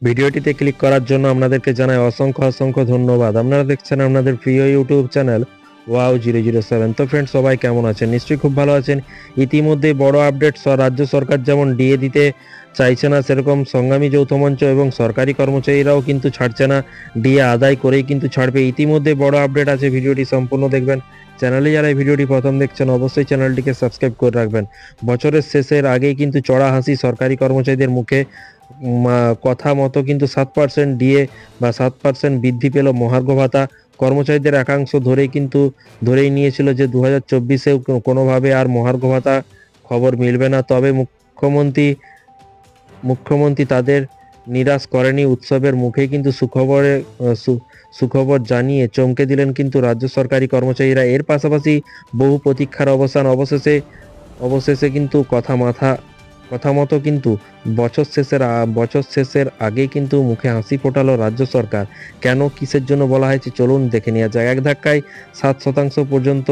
ভিডিওটিতে ক্লিক করার জন্য আপনাদেরকে জানাই অসংখ্য অসংখ্য ধন্যবাদ। আপনারা দেখছেন আপনাদের প্রিয় ইউটিউব চ্যানেল wow007। তো ফ্রেন্ডস, সবাই কেমন আছেন? নিশ্চয়ই খুব ভালো আছেন। ইতিমধ্যে বড় আপডেট, রাজ্য সরকার যেমন ডিএ দিতে চাইছে না, সেরকম সংগ্রামী যৌথ মঞ্চ এবং সরকারি কর্মচারীরাও কিন্তু ছাড়ছে না, ডিএ আদায় করেই কিন্তু ছাড়বে। ইতিমধ্যে বড় আপডেট আছে, ভিডিওটি সম্পূর্ণ দেখবেন। চ্যানেলে যারা এই ভিডিওটি প্রথম দেখছেন অবশ্যই চ্যানেলটিকে সাবস্ক্রাইব করে রাখবেন। বছরের শেষের আগেই কিন্তু চড়া হাসি সরকারি কর্মচারীদের মুখে। কথা মতো কিন্তু 7% ডিএ বা 7% বৃদ্ধি পেল মহার্ঘ ভাতা। কর্মচারীদের একাংশ ধরেই নিয়েছিল যে 2024-এও কোনোভাবে আর মহার্ঘ ভাতা খবর মিলবে না। তবে মুখ্যমন্ত্রী তাদের নিরাশ করেনি। উৎসবের মুখেই কিন্তু সুখবর জানিয়ে চমকে দিলেন কিন্তু রাজ্য সরকারি কর্মচারীরা। এর পাশাপাশি বহু প্রতীক্ষার অবসান, অবশেষে কিন্তু কথা মতো কিন্তু বছর শেষের আগেই কিন্তু মুখে হাসি ফোটালো রাজ্য সরকার। কেন, কিসের জন্য বলা হয়েছে, চলুন দেখে নেওয়া যায়। এক ধাক্কায় 7% পর্যন্ত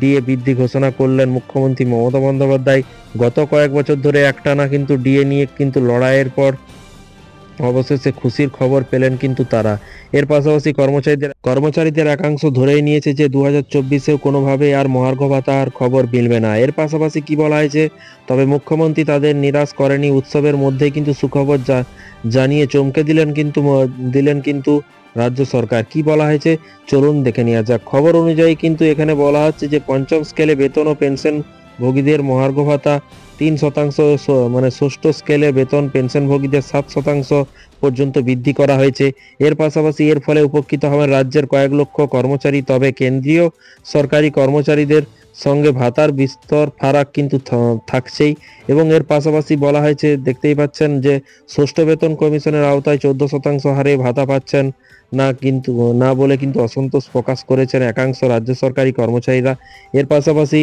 ডিএ বৃদ্ধি ঘোষণা করলেন মুখ্যমন্ত্রী মমতা বন্দ্যোপাধ্যায়। গত কয়েক বছর ধরে একটানা কিন্তু ডিএ নিয়ে কিন্তু লড়াইয়ের পর অবশেষে খুশির খবর পেলেন কিন্তু তারা। এর পাশাপাশি কর্মচারীদের একাংশ ধরেই নিয়েছে যে 2024-এও কোনোভাবে আর মহার্ঘ ভাতার খবর মিলবে না। এর পাশাপাশি কি বলা হয়েছে, তবে মুখ্যমন্ত্রী তাদের নিরাশ করেনি। উৎসবের মধ্যেই কিন্তু সুখবর জানিয়ে চমকে দিলেন কিন্তু রাজ্য সরকার। কি বলা হয়েছে চলুন দেখে নেওয়া যাক। খবর অনুযায়ী কিন্তু এখানে বলা হচ্ছে যে পঞ্চম স্কেলে বেতন ও পেনশন ভোগীদের মহার্ঘ ভাতা 3%, মানে ষষ্ঠ স্কেলে বেতন পেনশনভোগীদের 7% পর্যন্ত বৃদ্ধি করা হয়েছে। এর পাশাপাশি এর ফলে উপকৃত হবেন রাজ্যের কয়েক লক্ষ কর্মচারী। তবে কেন্দ্রীয় সরকারি কর্মচারীদের সঙ্গে ভাতার বিস্তর ফারাক কিন্তু থাকছেই। এবং এর পাশাপাশি বলা হয়েছে, দেখতেই পাচ্ছেন যে ষষ্ঠ বেতন কমিশনের আওতায় 14% হারে ভাতা পাচ্ছেন না বলে কিন্তু অসন্তোষ প্রকাশ করেছেন একাংশ রাজ্য সরকারি কর্মচারীরা। এর পাশাপাশি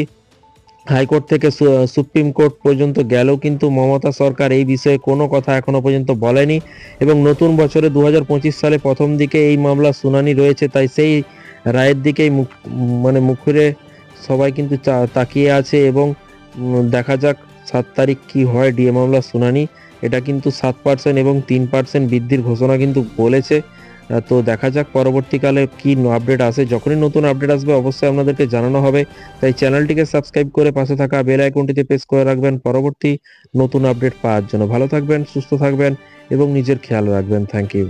হাইকোর্ট থেকে সুপ্রিম কোর্ট পর্যন্ত গেলেও কিন্তু মমতা সরকার এই বিষয়ে কোনো কথা এখনো পর্যন্ত বলেনি। এবং নতুন বছরে 2025 সালে প্রথম দিকে এই মামলার শুনানি রয়েছে, তাই সেই রায়ের দিকেই মুখরে সবাই কিন্তু তাকিয়ে আছে। এবং দেখা যাক 7 তারিখ কি হয় ডিএ মামলার শুনানি। এটা কিন্তু 7% এবং 3% বৃদ্ধির ঘোষণা কিন্তু বলেছে। তো দেখা যাক পরবর্তীকালে কি আপডেট আসে। যখনই নতুন আপডেট আসবে অবশ্যই আপনাদেরকে জানানো হবে। তাই চ্যানেলটিকে সাবস্ক্রাইব করে পাশে থাকা বেল আইকনটিতে প্রেস করে রাখবেন পরবর্তী নতুন আপডেট পাওয়ার জন্য। ভালো থাকবেন, সুস্থ থাকবেন এবং নিজের খেয়াল রাখবেন। Thank you.